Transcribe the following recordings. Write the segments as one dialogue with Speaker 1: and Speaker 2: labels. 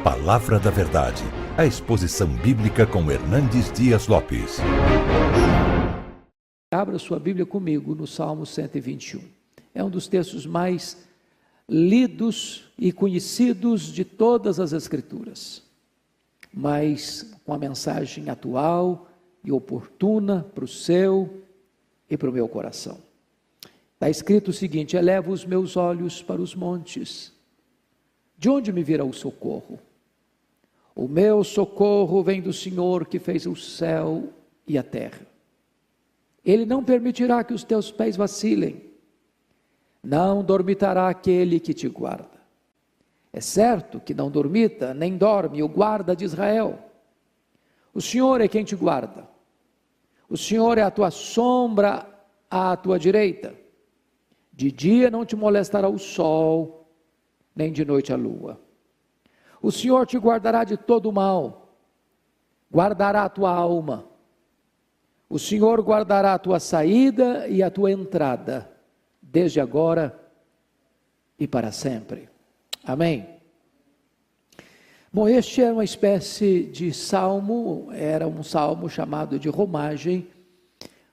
Speaker 1: Palavra da Verdade, a exposição bíblica com Hernandes Dias Lopes.
Speaker 2: Abra sua Bíblia comigo no Salmo 121. É um dos textos mais lidos e conhecidos de todas as Escrituras, mas com a mensagem atual e oportuna para o seu e para o meu coração. Está escrito o seguinte: elevo os meus olhos para os montes, de onde me virá o socorro? O meu socorro vem do Senhor que fez o céu e a terra. Ele não permitirá que os teus pés vacilem, não dormitará aquele que te guarda. É certo que não dormita, nem dorme o guarda de Israel. O Senhor é quem te guarda. O Senhor é a tua sombra à tua direita. De dia não te molestará o sol, nem de noite a lua. O Senhor te guardará de todo o mal, guardará a tua alma. O Senhor guardará a tua saída e a tua entrada, desde agora e para sempre. Amém? Bom, este é uma espécie de salmo, era um salmo chamado de romagem,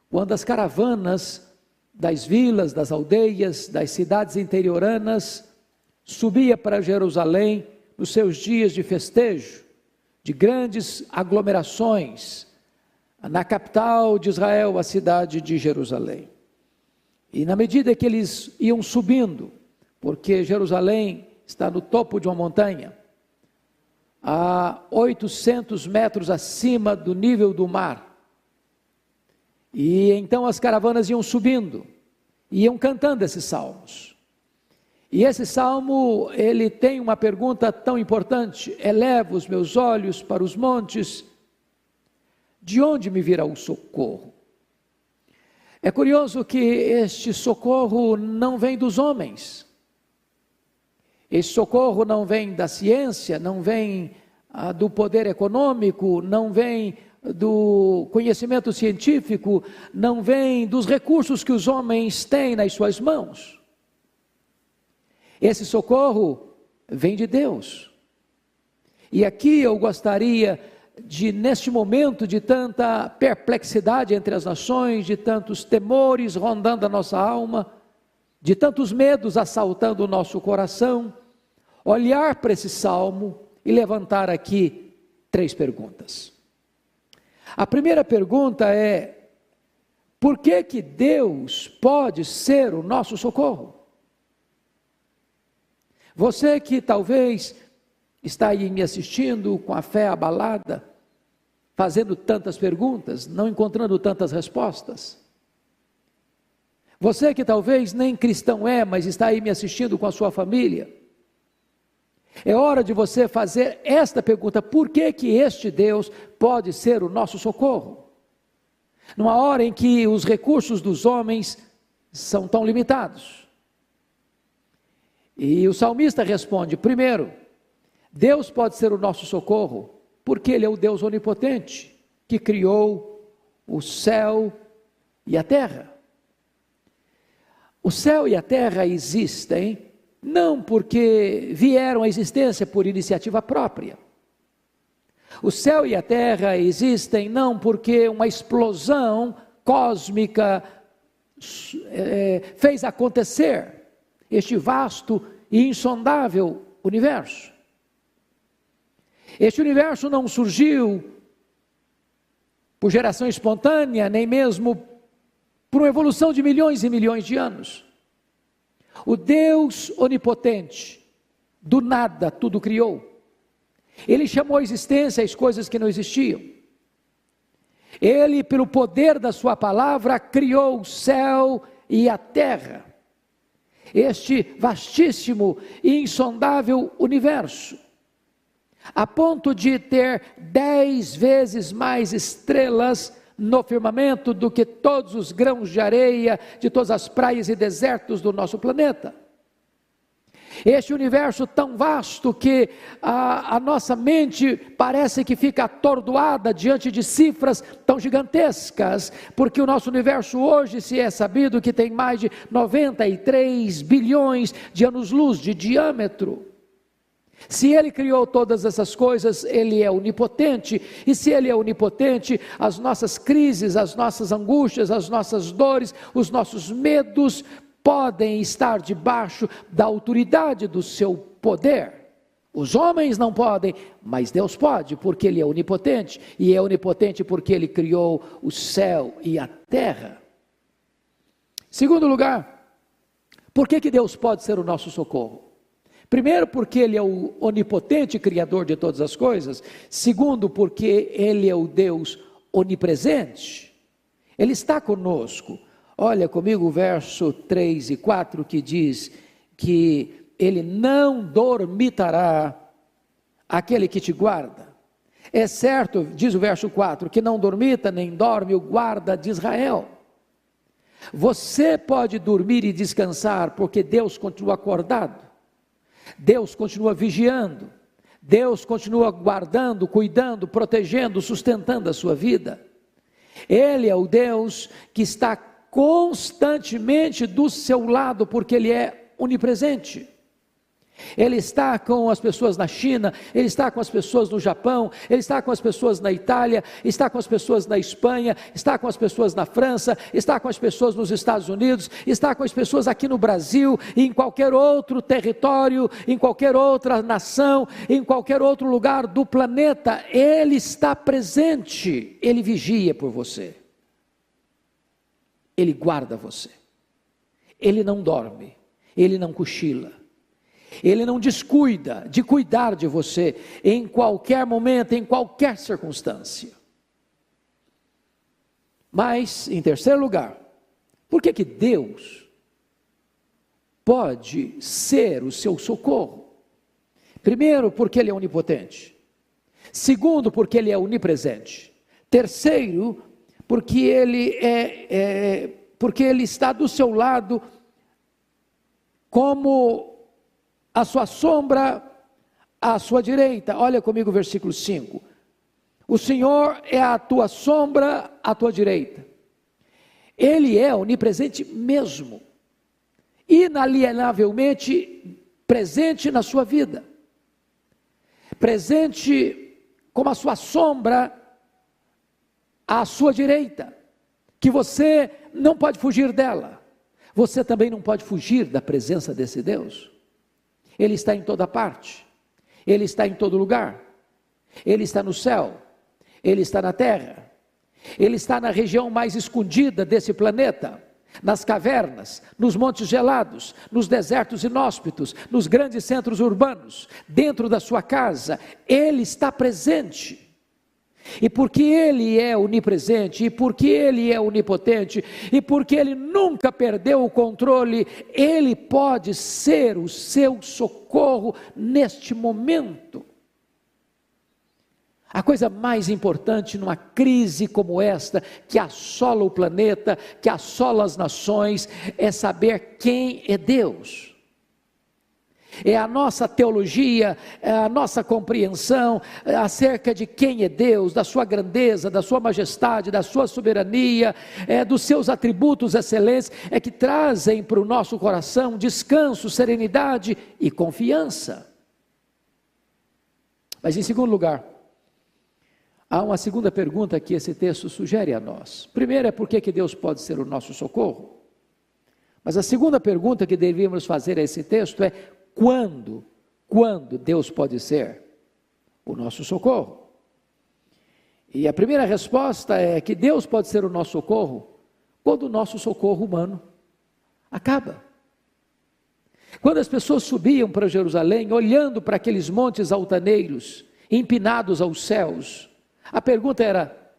Speaker 2: quando as caravanas das vilas, das aldeias, das cidades interioranas, subia para Jerusalém nos seus dias de festejo, de grandes aglomerações, na capital de Israel, a cidade de Jerusalém. E na medida que eles iam subindo, porque Jerusalém está no topo de uma montanha, a 800 metros acima do nível do mar, e então as caravanas iam subindo, iam cantando esses salmos. E esse salmo, ele tem uma pergunta tão importante: elevo os meus olhos para os montes, de onde me virá o socorro? É curioso que este socorro não vem dos homens, esse socorro não vem da ciência, não vem do poder econômico, não vem do conhecimento científico, não vem dos recursos que os homens têm nas suas mãos. Esse socorro vem de Deus. E aqui eu gostaria de, neste momento de tanta perplexidade entre as nações, de tantos temores rondando a nossa alma, de tantos medos assaltando o nosso coração, olhar para esse salmo e levantar aqui 3 perguntas. A primeira pergunta é: por que que Deus pode ser o nosso socorro? Você que talvez está aí me assistindo com a fé abalada, fazendo tantas perguntas, não encontrando tantas respostas. Você que talvez nem cristão é, mas está aí me assistindo com a sua família. É hora de você fazer esta pergunta: por que que este Deus pode ser o nosso socorro? Numa hora em que os recursos dos homens são tão limitados. E o salmista responde: primeiro, Deus pode ser o nosso socorro, porque Ele é o Deus onipotente, que criou o céu e a terra. O céu e a terra existem, não porque vieram à existência por iniciativa própria. O céu e a terra existem não porque uma explosão cósmica fez acontecer este vasto e insondável universo. Este universo não surgiu por geração espontânea, nem mesmo por uma evolução de milhões e milhões de anos. O Deus onipotente, do nada tudo criou. Ele chamou à existência as coisas que não existiam. Ele, pelo poder da sua palavra, criou o céu e a terra. Este vastíssimo e insondável universo, a ponto de ter 10 vezes mais estrelas no firmamento do que todos os grãos de areia de todas as praias e desertos do nosso planeta. Este universo tão vasto que a nossa mente parece que fica atordoada diante de cifras tão gigantescas, porque o nosso universo hoje se é sabido que tem mais de 93 bilhões de anos-luz de diâmetro. Se Ele criou todas essas coisas, Ele é onipotente, e se Ele é onipotente, as nossas crises, as nossas angústias, as nossas dores, os nossos medos podem estar debaixo da autoridade do seu poder. Os homens não podem, mas Deus pode, porque Ele é onipotente, e é onipotente porque Ele criou o céu e a terra. Segundo lugar, por que Deus pode ser o nosso socorro? Primeiro, porque Ele é o onipotente Criador de todas as coisas. Segundo, porque Ele é o Deus onipresente. Ele está conosco. Olha comigo o verso 3 e 4 que diz que Ele não dormitará aquele que te guarda. É certo, diz o verso 4, que não dormita nem dorme o guarda de Israel. Você pode dormir e descansar porque Deus continua acordado. Deus continua vigiando, Deus continua guardando, cuidando, protegendo, sustentando a sua vida. Ele é o Deus que está constantemente do seu lado, porque Ele é onipresente. Ele está com as pessoas na China, Ele está com as pessoas no Japão, Ele está com as pessoas na Itália, está com as pessoas na Espanha, está com as pessoas na França, está com as pessoas nos Estados Unidos, está com as pessoas aqui no Brasil, e em qualquer outro território, em qualquer outra nação, em qualquer outro lugar do planeta. Ele está presente, Ele vigia por você, Ele guarda você, Ele não dorme, Ele não cochila. Ele não descuida de cuidar de você em qualquer momento, em qualquer circunstância. Mas, em terceiro lugar, por que Deus pode ser o seu socorro? Primeiro, porque Ele é onipotente. Segundo, porque Ele é onipresente. Terceiro, porque porque Ele está do seu lado como a sua sombra à sua direita. Olha comigo o versículo 5. O Senhor é a tua sombra à tua direita. Ele é onipresente mesmo, inalienavelmente presente na sua vida, presente como a sua sombra à sua direita, que você não pode fugir dela. Você também não pode fugir da presença desse Deus. Ele está em toda parte, Ele está em todo lugar, Ele está no céu, Ele está na terra, Ele está na região mais escondida desse planeta, nas cavernas, nos montes gelados, nos desertos inóspitos, nos grandes centros urbanos, dentro da sua casa. Ele está presente. E porque Ele é onipresente, e porque Ele é onipotente, e porque Ele nunca perdeu o controle, Ele pode ser o seu socorro neste momento. A coisa mais importante numa crise como esta, que assola o planeta, que assola as nações, é saber quem é Deus. É a nossa teologia, é a nossa compreensão acerca de quem é Deus, da sua grandeza, da sua majestade, da sua soberania, dos seus atributos excelentes, é que trazem para o nosso coração descanso, serenidade e confiança. Mas em segundo lugar, há uma segunda pergunta que esse texto sugere a nós. Primeiro é por que Deus pode ser o nosso socorro? Mas a segunda pergunta que deveríamos fazer a esse texto é: quando Deus pode ser o nosso socorro? E a primeira resposta é que Deus pode ser o nosso socorro quando o nosso socorro humano acaba. Quando as pessoas subiam para Jerusalém, olhando para aqueles montes altaneiros, empinados aos céus, a pergunta era: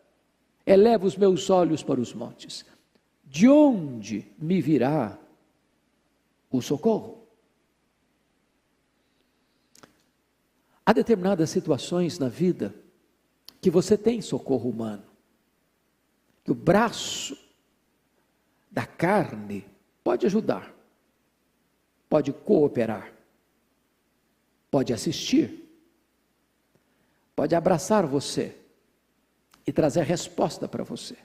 Speaker 2: eleva os meus olhos para os montes, de onde me virá o socorro? Há determinadas situações na vida que você tem socorro humano, que o braço da carne pode ajudar, pode cooperar, pode assistir, pode abraçar você e trazer resposta para você.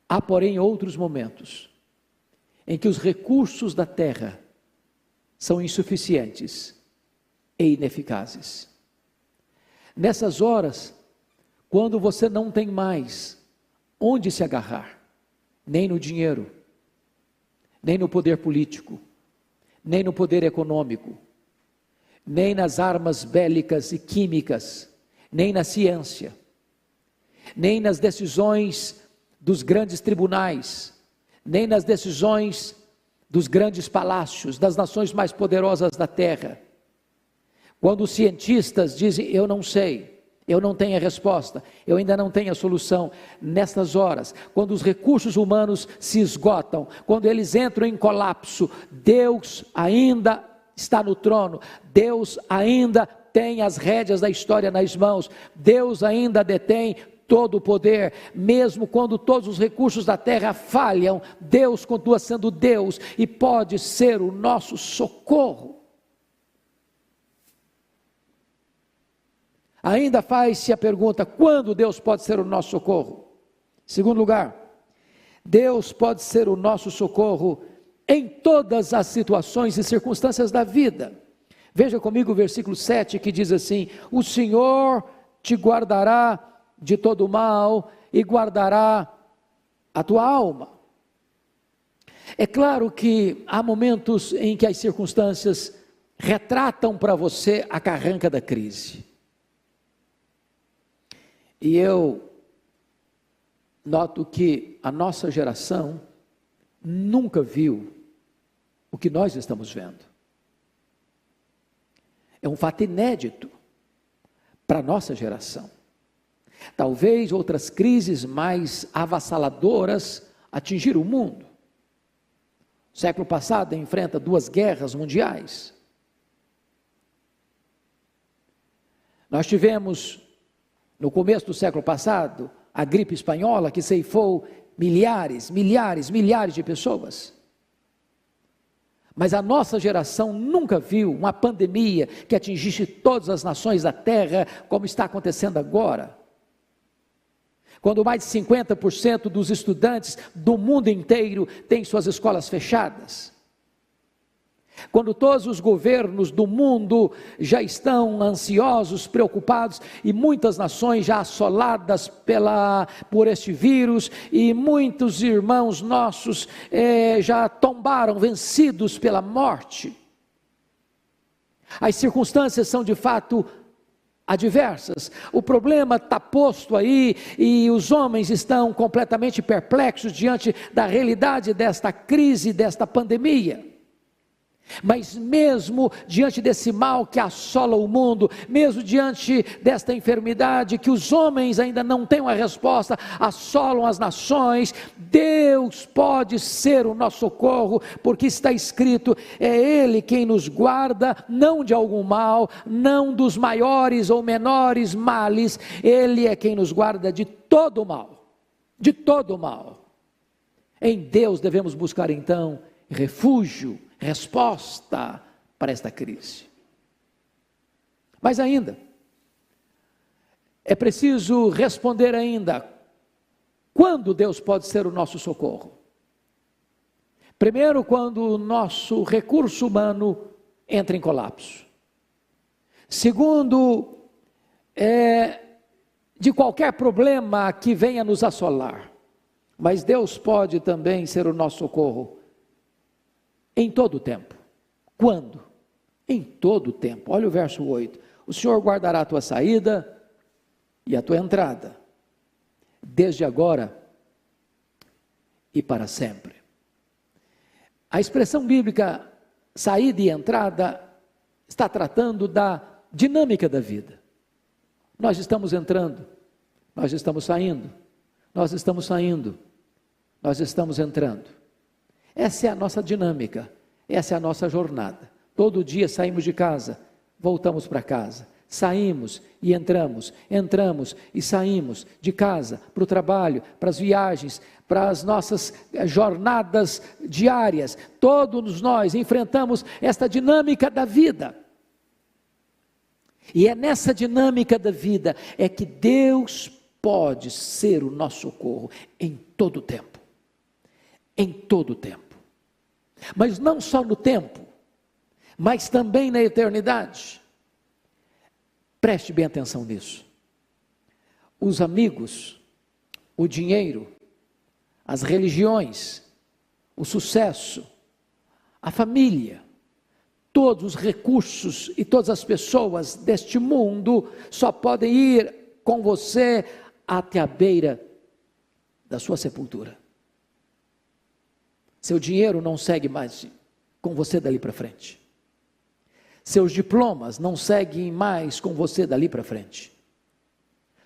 Speaker 2: Há, porém, outros momentos em que os recursos da terra são insuficientes e ineficazes. Nessas horas, quando você não tem mais onde se agarrar, nem no dinheiro, nem no poder político, nem no poder econômico, nem nas armas bélicas e químicas, nem na ciência, nem nas decisões dos grandes tribunais, nem nas decisões dos grandes palácios, das nações mais poderosas da terra. Quando os cientistas dizem, eu não sei, eu não tenho a resposta, eu ainda não tenho a solução, nessas horas, quando os recursos humanos se esgotam, quando eles entram em colapso, Deus ainda está no trono, Deus ainda tem as rédeas da história nas mãos, Deus ainda detém todo o poder, mesmo quando todos os recursos da terra falham, Deus continua sendo Deus e pode ser o nosso socorro. Ainda faz-se a pergunta, quando Deus pode ser o nosso socorro? Segundo lugar, Deus pode ser o nosso socorro em todas as situações e circunstâncias da vida. Veja comigo o versículo 7 que diz assim, o Senhor te guardará de todo mal e guardará a tua alma. É claro que há momentos em que as circunstâncias retratam para você a carranca da crise. E eu noto que a nossa geração nunca viu o que nós estamos vendo. É um fato inédito para a nossa geração. Talvez outras crises mais avassaladoras atingiram o mundo. O século passado enfrenta 2 guerras mundiais. Nós tivemos, no começo do século passado, a gripe espanhola que ceifou milhares de pessoas. Mas a nossa geração nunca viu uma pandemia que atingisse todas as nações da terra, como está acontecendo agora. Quando mais de 50% dos estudantes do mundo inteiro têm suas escolas fechadas. Quando todos os governos do mundo já estão ansiosos, preocupados, e muitas nações já assoladas por este vírus, e muitos irmãos nossos já tombaram, vencidos pela morte. As circunstâncias são de fato adversas, o problema está posto aí, e os homens estão completamente perplexos diante da realidade desta crise, desta pandemia. Mas mesmo diante desse mal que assola o mundo, mesmo diante desta enfermidade que os homens ainda não têm uma resposta, assolam as nações, Deus pode ser o nosso socorro, porque está escrito, é Ele quem nos guarda, não de algum mal, não dos maiores ou menores males, Ele é quem nos guarda de todo mal, de todo mal. Em Deus devemos buscar então refúgio, resposta para esta crise. Mas ainda, é preciso responder ainda, quando Deus pode ser o nosso socorro? Primeiro, quando o nosso recurso humano entra em colapso. Segundo, de qualquer problema que venha nos assolar. Mas Deus pode também ser o nosso socorro em todo o tempo. Quando? Em todo o tempo. Olha o verso 8. O Senhor guardará a tua saída e a tua entrada, desde agora e para sempre. A expressão bíblica saída e entrada está tratando da dinâmica da vida. Nós estamos entrando, nós estamos saindo, nós estamos saindo, nós estamos entrando. Essa é a nossa dinâmica, essa é a nossa jornada. Todo dia saímos de casa, voltamos para casa, saímos e entramos e saímos de casa, para o trabalho, para as viagens, para as nossas jornadas diárias. Todos nós enfrentamos esta dinâmica da vida. E é nessa dinâmica da vida é que Deus pode ser o nosso socorro em todo o tempo. Em todo o tempo. Mas não só no tempo, mas também na eternidade. Preste bem atenção nisso. Os amigos, o dinheiro, as religiões, o sucesso, a família, todos os recursos e todas as pessoas deste mundo só podem ir com você até a beira da sua sepultura. Seu dinheiro não segue mais com você dali para frente. Seus diplomas não seguem mais com você dali para frente.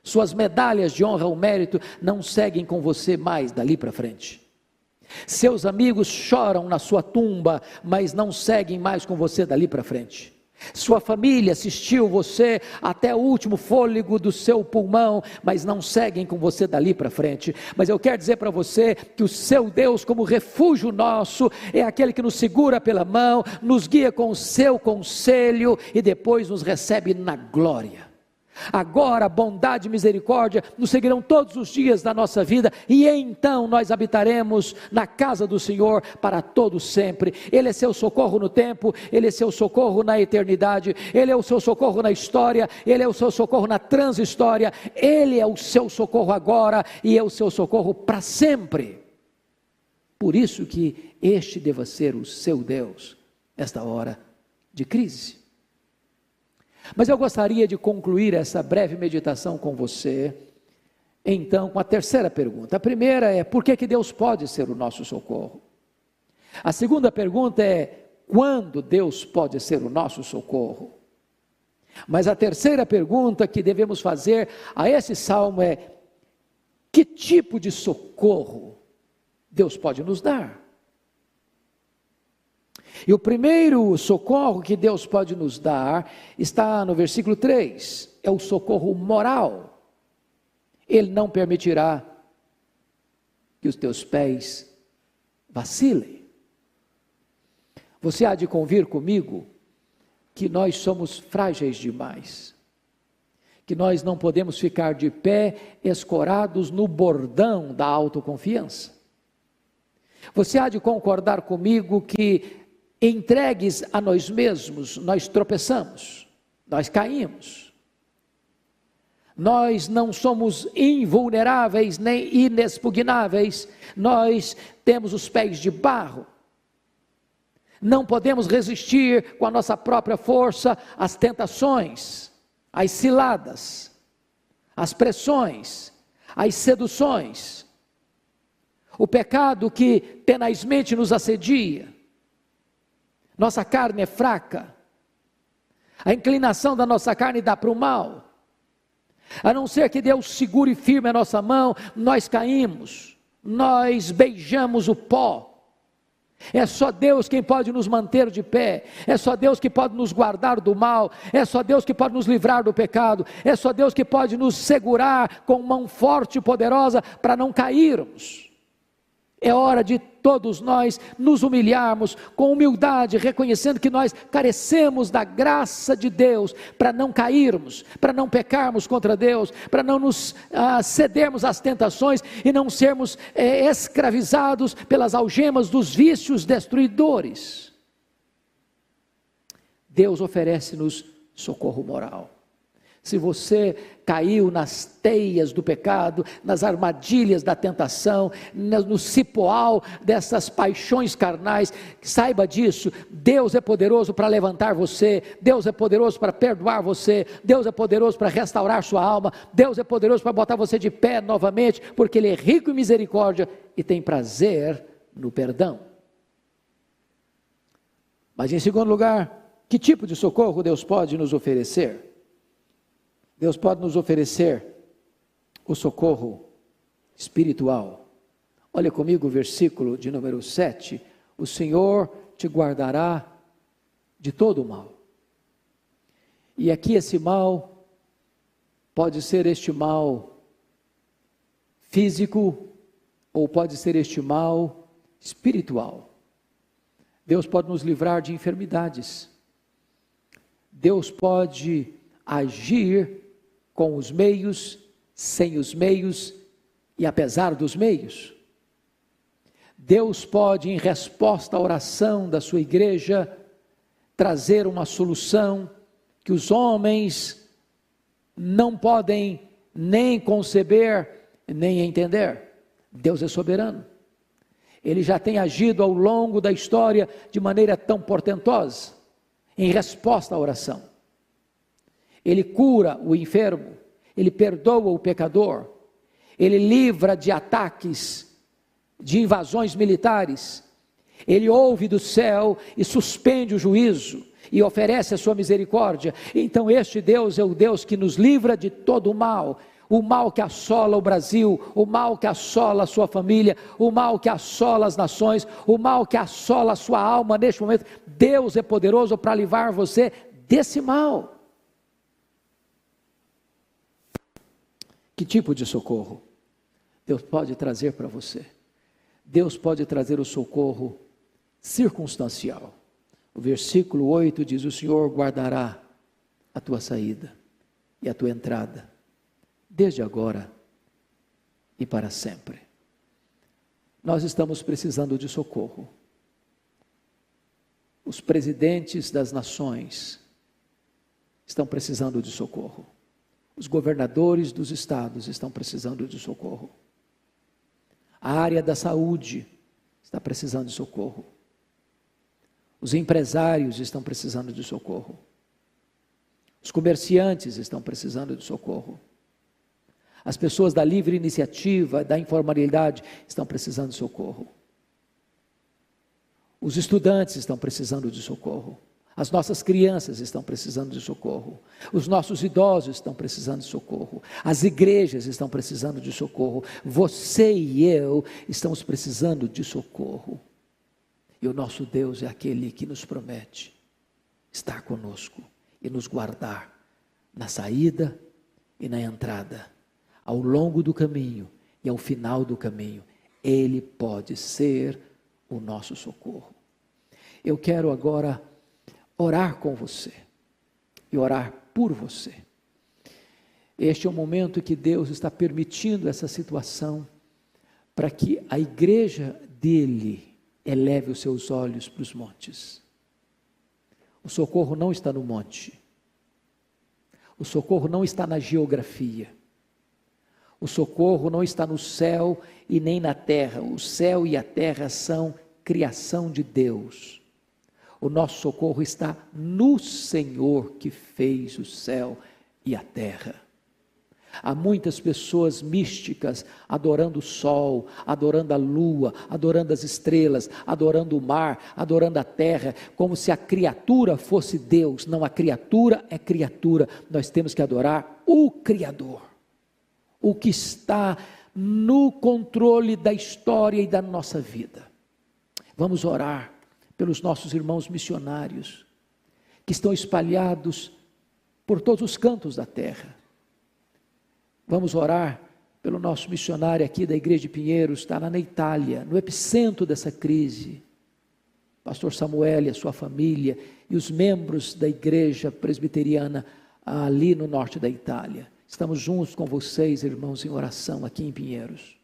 Speaker 2: Suas medalhas de honra ou mérito não seguem com você mais dali para frente. Seus amigos choram na sua tumba, mas não seguem mais com você dali para frente. Sua família assistiu você até o último fôlego do seu pulmão, mas não seguem com você dali para frente. Mas eu quero dizer para você que o seu Deus, como refúgio nosso, é aquele que nos segura pela mão, nos guia com o seu conselho e depois nos recebe na glória. Agora, bondade e misericórdia nos seguirão todos os dias da nossa vida, e então nós habitaremos na casa do Senhor para todo sempre. Ele é seu socorro no tempo, Ele é seu socorro na eternidade, Ele é o seu socorro na história, Ele é o seu socorro na transhistória, Ele é o seu socorro agora e é o seu socorro para sempre. Por isso que este deva ser o seu Deus, nesta hora de crise. Mas eu gostaria de concluir essa breve meditação com você, então, com a terceira pergunta. A primeira é, por que Deus pode ser o nosso socorro? A segunda pergunta é, quando Deus pode ser o nosso socorro? Mas a terceira pergunta que devemos fazer a esse salmo é, que tipo de socorro Deus pode nos dar? E o primeiro socorro que Deus pode nos dar está no versículo 3, é o socorro moral. Ele não permitirá que os teus pés vacilem. Você há de convir comigo que nós somos frágeis demais, que nós não podemos ficar de pé escorados no bordão da autoconfiança. Você há de concordar comigo que entregues a nós mesmos, nós tropeçamos, nós caímos. Nós não somos invulneráveis nem inexpugnáveis, nós temos os pés de barro. Não podemos resistir com a nossa própria força às tentações, às ciladas, às pressões, às seduções. O pecado que tenazmente nos assedia. Nossa carne é fraca, a inclinação da nossa carne dá para o mal, a não ser que Deus segure firme a nossa mão, nós caímos, nós beijamos o pó. É só Deus quem pode nos manter de pé, é só Deus que pode nos guardar do mal, é só Deus que pode nos livrar do pecado, é só Deus que pode nos segurar com mão forte e poderosa para não cairmos. É hora de todos nós nos humilharmos com humildade, reconhecendo que nós carecemos da graça de Deus para não cairmos, para não pecarmos contra Deus, para não nos cedermos às tentações e não sermos escravizados pelas algemas dos vícios destruidores. Deus oferece-nos socorro moral. Se você caiu nas teias do pecado, nas armadilhas da tentação, no cipoal dessas paixões carnais, saiba disso, Deus é poderoso para levantar você, Deus é poderoso para perdoar você, Deus é poderoso para restaurar sua alma, Deus é poderoso para botar você de pé novamente, porque Ele é rico em misericórdia e tem prazer no perdão. Mas em segundo lugar, que tipo de socorro Deus pode nos oferecer? Deus pode nos oferecer o socorro espiritual. Olha comigo o versículo de número 7. O Senhor te guardará de todo o mal. E aqui esse mal pode ser este mal físico ou pode ser este mal espiritual. Deus pode nos livrar de enfermidades. Deus pode agir com os meios, sem os meios e apesar dos meios. Deus pode, em resposta à oração da sua igreja, trazer uma solução que os homens não podem nem conceber, nem entender. Deus é soberano. Ele já tem agido ao longo da história de maneira tão portentosa, em resposta à oração. Ele cura o enfermo, Ele perdoa o pecador, Ele livra de ataques, de invasões militares, Ele ouve do céu e suspende o juízo, e oferece a sua misericórdia. Então este Deus é o Deus que nos livra de todo o mal que assola o Brasil, o mal que assola a sua família, o mal que assola as nações, o mal que assola a sua alma neste momento. Deus é poderoso para livrar você desse mal. Que tipo de socorro Deus pode trazer para você? Deus pode trazer o socorro circunstancial. O versículo 8 diz: o Senhor guardará a tua saída e a tua entrada, desde agora e para sempre. Nós estamos precisando de socorro. Os presidentes das nações estão precisando de socorro. Os governadores dos estados estão precisando de socorro. A área da saúde está precisando de socorro. Os empresários estão precisando de socorro. Os comerciantes estão precisando de socorro. As pessoas da livre iniciativa, da informalidade, estão precisando de socorro. Os estudantes estão precisando de socorro. As nossas crianças estão precisando de socorro. Os nossos idosos estão precisando de socorro. As igrejas estão precisando de socorro. Você e eu estamos precisando de socorro. E o nosso Deus é aquele que nos promete estar conosco e nos guardar na saída e na entrada, ao longo do caminho e ao final do caminho. Ele pode ser o nosso socorro. Eu quero agora orar com você e orar por você. Este é o momento que Deus está permitindo essa situação para que a igreja dele eleve os seus olhos para os montes. O socorro não está no monte. O socorro não está na geografia. O socorro não está no céu e nem na terra. O céu e a terra são criação de Deus. O nosso socorro está no Senhor que fez o céu e a terra. Há muitas pessoas místicas adorando o sol, adorando a lua, adorando as estrelas, adorando o mar, adorando a terra, como se a criatura fosse Deus. Não, a criatura é criatura. Nós temos que adorar o Criador, o que está no controle da história e da nossa vida. Vamos orar pelos nossos irmãos missionários, que estão espalhados por todos os cantos da terra. Vamos orar pelo nosso missionário aqui da igreja de Pinheiros, está lá na Itália, no epicentro dessa crise. Pastor Samuel e a sua família e os membros da igreja presbiteriana ali no norte da Itália. Estamos juntos com vocês, irmãos, em oração aqui em Pinheiros.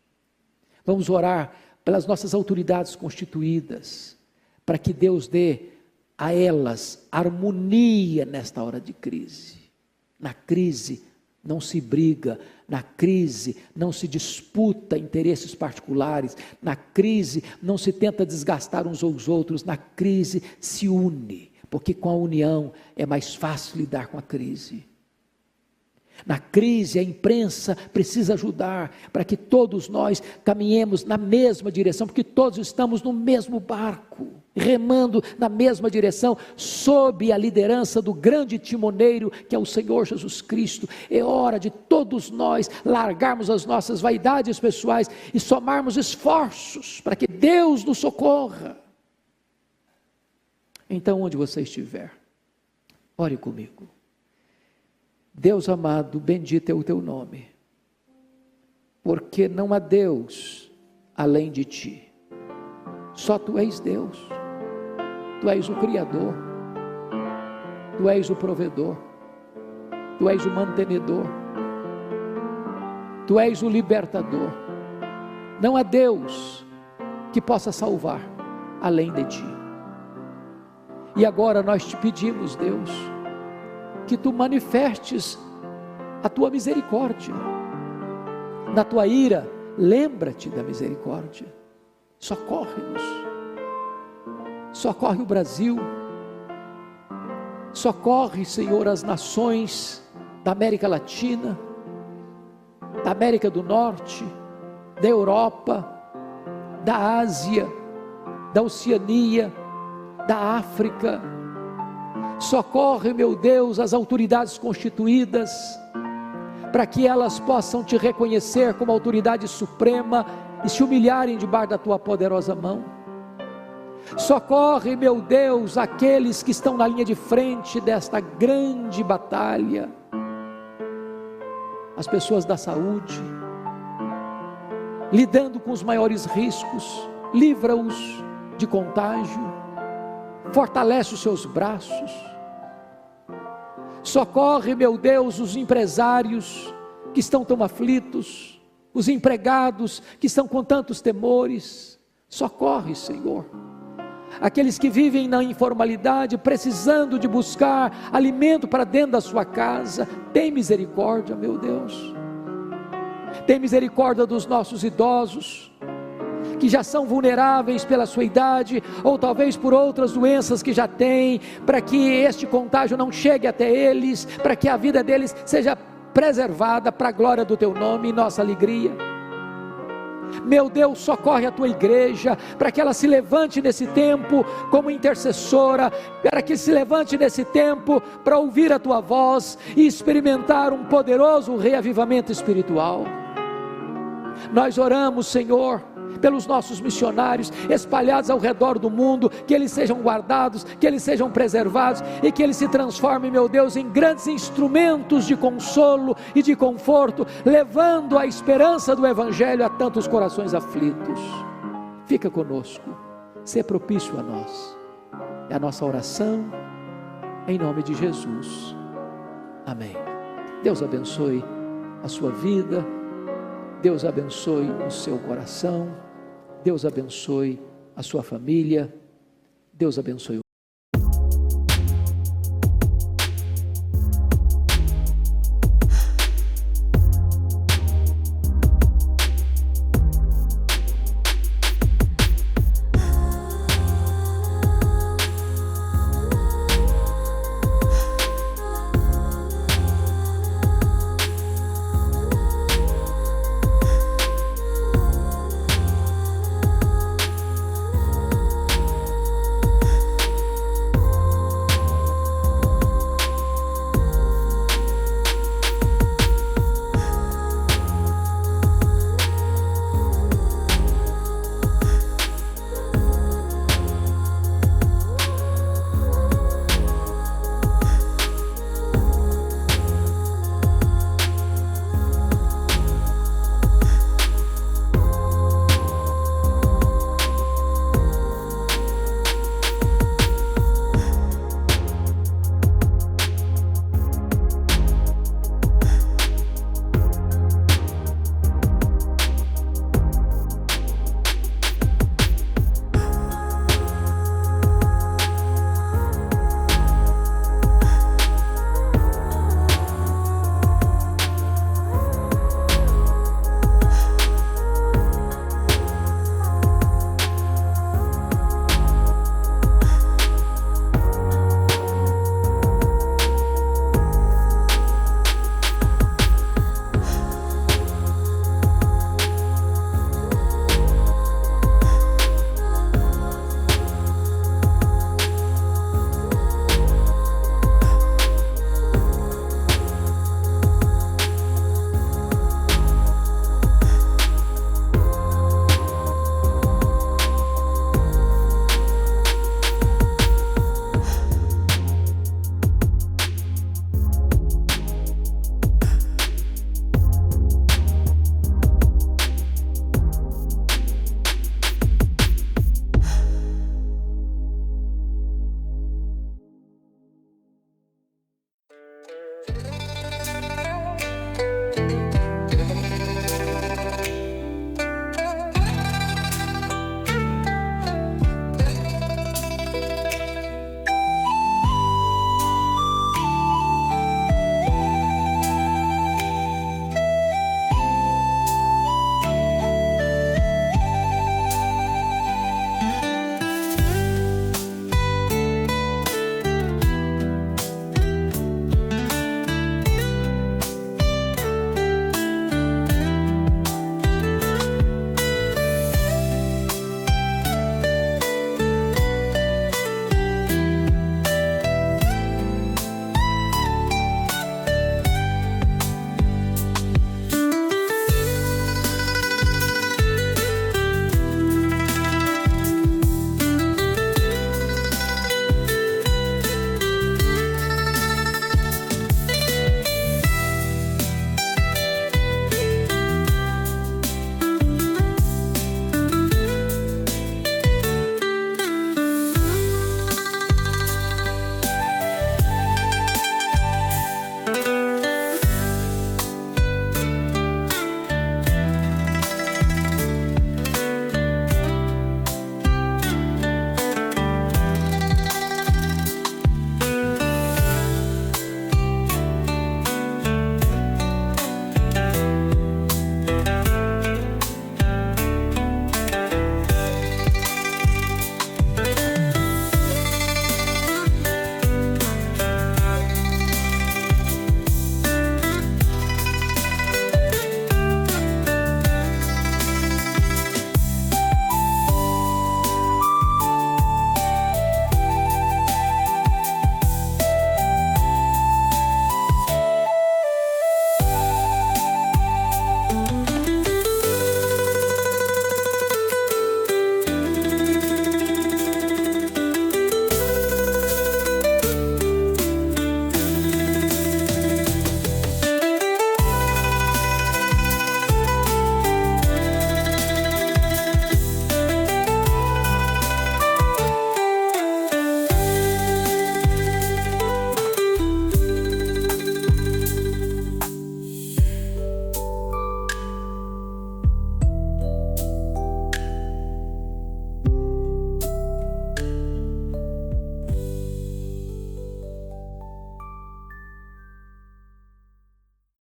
Speaker 2: Vamos orar pelas nossas autoridades constituídas, para que Deus dê a elas harmonia nesta hora de crise. Na crise não se briga, na crise não se disputa interesses particulares, na crise não se tenta desgastar uns aos outros, na crise se une, porque com a união é mais fácil lidar com a crise. Na crise a imprensa precisa ajudar para que todos nós caminhemos na mesma direção, porque todos estamos no mesmo barco, remando na mesma direção, sob a liderança do grande timoneiro que é o Senhor Jesus Cristo. É hora de todos nós largarmos as nossas vaidades pessoais e somarmos esforços para que Deus nos socorra. Então, onde você estiver, ore comigo. Deus amado, bendito é o teu nome, porque não há Deus além de ti. Só tu és Deus. Tu és o Criador, Tu és o provedor, Tu és o mantenedor, Tu és o libertador. Não há Deus que possa salvar além de Ti. E agora nós te pedimos, Deus, que Tu manifestes a tua misericórdia. Na tua ira, lembra-te da misericórdia. Socorre-nos. Socorre o Brasil. Socorre, Senhor, as nações da América Latina, da América do Norte, da Europa, da Ásia, da Oceania, da África. Socorre, meu Deus, as autoridades constituídas, para que elas possam te reconhecer como autoridade suprema e se humilharem debaixo da tua poderosa mão. Socorre, meu Deus, aqueles que estão na linha de frente desta grande batalha, as pessoas da saúde, lidando com os maiores riscos. Livra-os de contágio, fortalece os seus braços. Socorre, meu Deus, os empresários que estão tão aflitos, os empregados que estão com tantos temores. Socorre, Senhor, aqueles que vivem na informalidade, precisando de buscar alimento para dentro da sua casa. Tem misericórdia, meu Deus. Tem misericórdia dos nossos idosos, que já são vulneráveis pela sua idade, ou talvez por outras doenças que já têm, para que este contágio não chegue até eles, para que a vida deles seja preservada para a glória do teu nome e nossa alegria. Meu Deus, socorre a tua igreja, para que ela se levante nesse tempo como intercessora, para que se levante nesse tempo para ouvir a tua voz e experimentar um poderoso reavivamento espiritual. Nós oramos, Senhor, pelos nossos missionários espalhados ao redor do mundo, que eles sejam guardados, que eles sejam preservados e que eles se transformem, meu Deus, em grandes instrumentos de consolo e de conforto, levando a esperança do Evangelho a tantos corações aflitos. Fica conosco, sê propício a nós. É a nossa oração em nome de Jesus. Amém. Deus abençoe a sua vida, Deus abençoe o seu coração, Deus abençoe a sua família, Deus abençoe o